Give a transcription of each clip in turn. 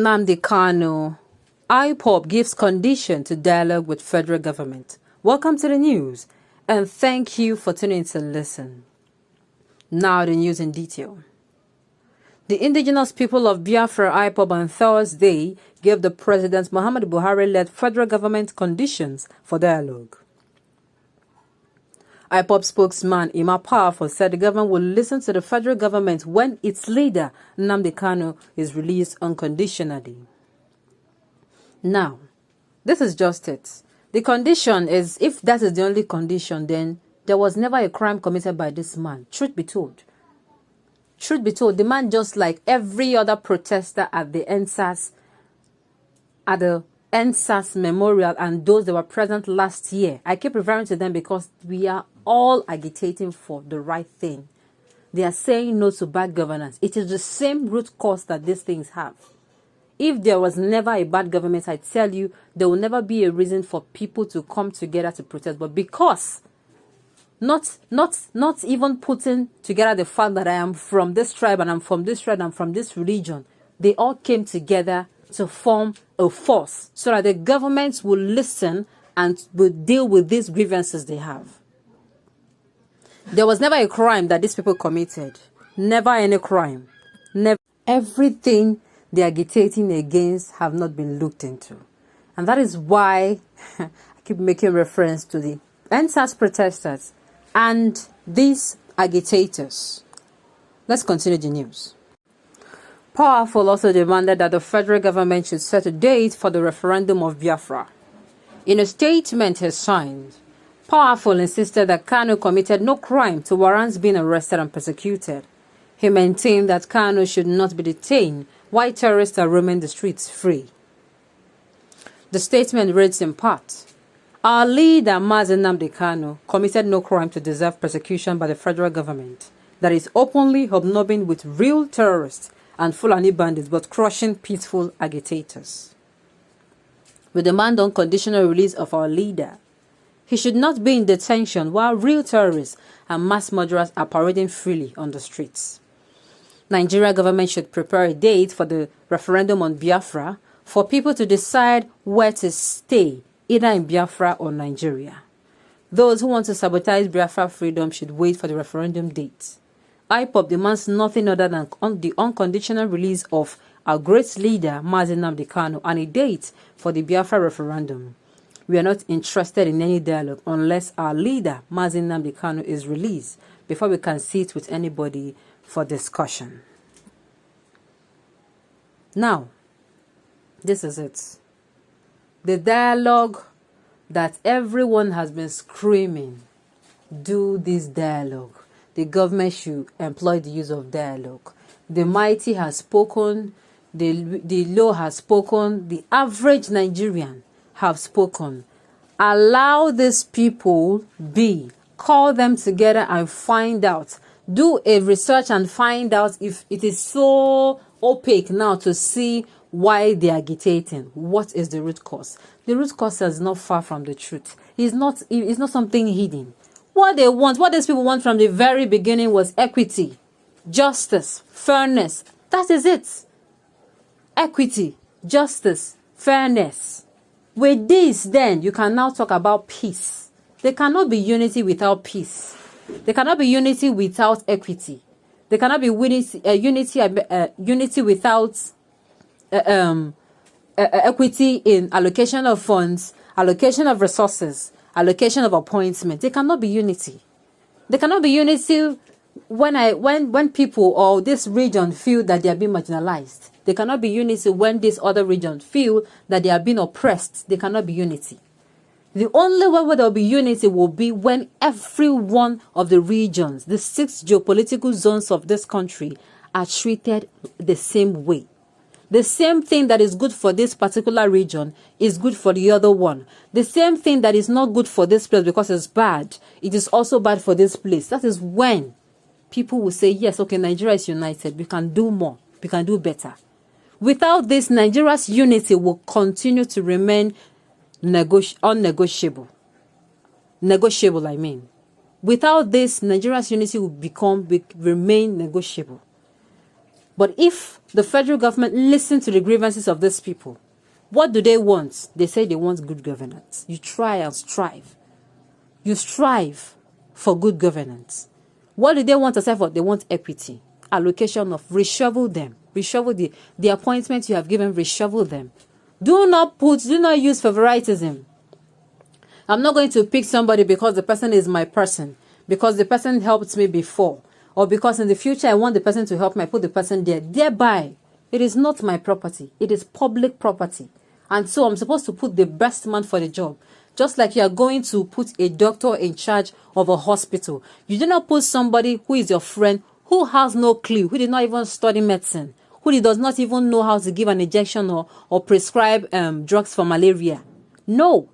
Nnamdi Kanu, Ipob gives condition to dialogue with federal government. Welcome to the news, and thank you for tuning in to listen. Now the news in detail. The indigenous people of Biafra Ipob on Thursday gave the President Muhammadu Buhari-led federal government conditions for dialogue. Ipob spokesman Ipob said the government will listen to the federal government when its leader, Nnamdi Kanu, is released unconditionally. Now, this is just it. The condition is, if that is the only condition, then there was never a crime committed by this man. Truth be told. Truth be told, the man, just like every other protester at the NSAS, memorial, and those that were present last year. I keep referring to them because we are all agitating for the right thing. They are saying no to bad governance. It is the same root cause that these things have. If there was never a bad government, I tell you, there will never be a reason for people to come together to protest. But because not even putting together the fact that I am from this tribe and I'm from this tribe and I'm from this religion, they all came together to form a force so that the government will listen and will deal with these grievances they have. There was never a crime that these people committed. Never any crime. Never. Everything they are agitating against have not been looked into. And that is why I keep making reference to the NSAS protesters and these agitators. Let's continue the news. Powerful also demanded that the federal government should set a date for the referendum of Biafra. In a statement he signed, Powerful insisted that Kanu committed no crime to warrant being arrested and persecuted. He maintained that Kanu should not be detained while terrorists are roaming the streets free. The statement reads in part, Our leader, Nnamdi Kanu, committed no crime to deserve persecution by the federal government that is openly hobnobbing with real terrorists and Fulani bandits but crushing peaceful agitators. We demand unconditional release of our leader. He should not be in detention while real terrorists and mass murderers are parading freely on the streets. Nigeria government should prepare a date for the referendum on Biafra for people to decide where to stay, either in Biafra or Nigeria. Those who want to sabotage Biafra freedom should wait for the referendum date. Ipob demands nothing other than the unconditional release of our great leader, Nnamdi Kanu, and a date for the Biafra referendum. We are not interested in any dialogue unless our leader, Nnamdi Kanu, is released before we can sit with anybody for discussion. Now, this is it. The dialogue that everyone has been screaming, do this dialogue. The government should employ the use of dialogue. The mighty has spoken, the low has spoken, the average Nigerian have spoken. Allow these people be. Call them together and find out. Do a research and find out if it is so opaque now to see why they are agitating. What is the root cause? The root cause is not far from the truth. It's not something hidden. What they want, what these people want from the very beginning was equity, justice, fairness. That is it. Equity, justice, fairness. With this, then, you can now talk about peace. There cannot be unity without peace. There cannot be unity without equity. There cannot be unity without equity in allocation of funds, allocation of resources, allocation of appointments. There cannot be unity. There cannot be unity when people or this region feel that they are being marginalized. There cannot be unity when this other region feel that they are being oppressed. There cannot be unity. The only way where there will be unity will be when every one of the regions, the 6 geopolitical zones of this country, are treated the same way. The same thing that is good for this particular region is good for the other one. The same thing that is not good for this place because it's bad, it is also bad for this place. That is when people will say, yes, okay, Nigeria is united. We can do more. We can do better. Without this, Nigeria's unity will continue to remain unnegotiable. Negotiable, I mean. Without this, Nigeria's unity will remain negotiable. But if the federal government listens to the grievances of these people, what do they want? They say they want good governance. You try and strive. You strive for good governance. What do they want aside for? They want equity. Allocation of, reshuffle them. Reshuffle the appointments you have given, reshuffle them. Do not use favoritism. I'm not going to pick somebody because the person is my person, because the person helped me before, or because in the future I want the person to help me, I put the person there. Thereby, it is not my property. It is public property. And so I'm supposed to put the best man for the job. Just like you are going to put a doctor in charge of a hospital. You do not put somebody who is your friend, who has no clue, who did not even study medicine, who does not even know how to give an injection or prescribe drugs for malaria. No.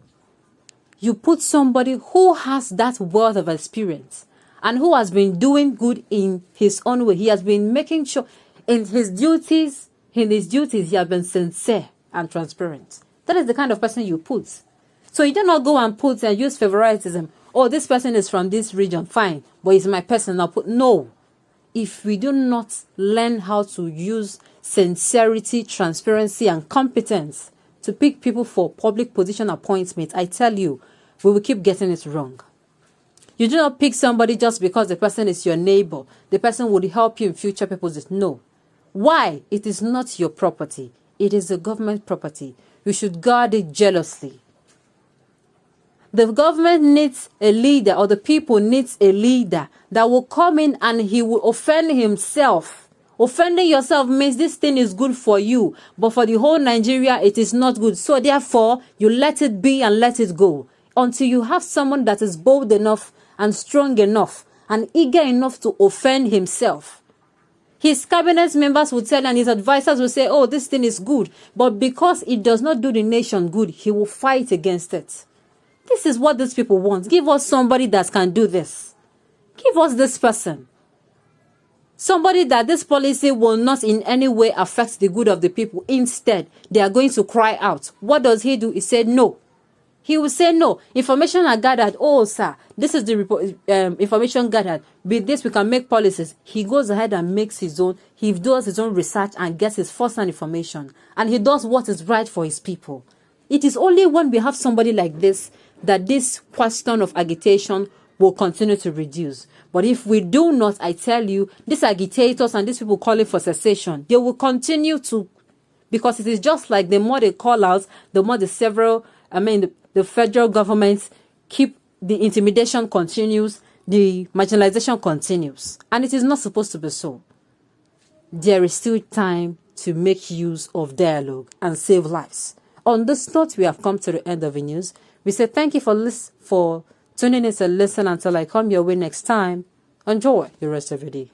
You put somebody who has that wealth of experience and who has been doing good in his own way. He has been making sure in his duties, he has been sincere and transparent. That is the kind of person you put. So you do not go and put and use favoritism. Oh, this person is from this region. Fine. But it's my person. I'll put. No. If we do not learn how to use sincerity, transparency, and competence to pick people for public position appointments, I tell you, we will keep getting it wrong. You do not pick somebody just because the person is your neighbor. The person would help you in future purposes. No. Why? It is not your property. It is the government property. You should guard it jealously. The government needs a leader, or the people needs a leader that will come in and he will offend himself. Offending yourself means this thing is good for you, but for the whole Nigeria, it is not good. So therefore, you let it be and let it go until you have someone that is bold enough and strong enough and eager enough to offend himself. His cabinet members will tell and his advisors will say, oh, this thing is good. But because it does not do the nation good, he will fight against it. This is what these people want. Give us somebody that can do this. Give us this person. Somebody that this policy will not in any way affect the good of the people. Instead, they are going to cry out. What does he do? He said no. He will say no. Information are gathered. Oh, sir, this is the information gathered. With this, we can make policies. He goes ahead and makes his own. He does his own research and gets his first-hand information. And he does what is right for his people. It is only when we have somebody like this that this question of agitation will continue to reduce. But if we do not, I tell you, these agitators and these people calling for cessation, they will continue to, because it is just like the more they call out, the more the federal government keep the intimidation continues, the marginalization continues. And it is not supposed to be so. There is still time to make use of dialogue and save lives. On this note, we have come to the end of the news. We say thank you for tuning in to listen until I come your way next time. Enjoy the rest of your day.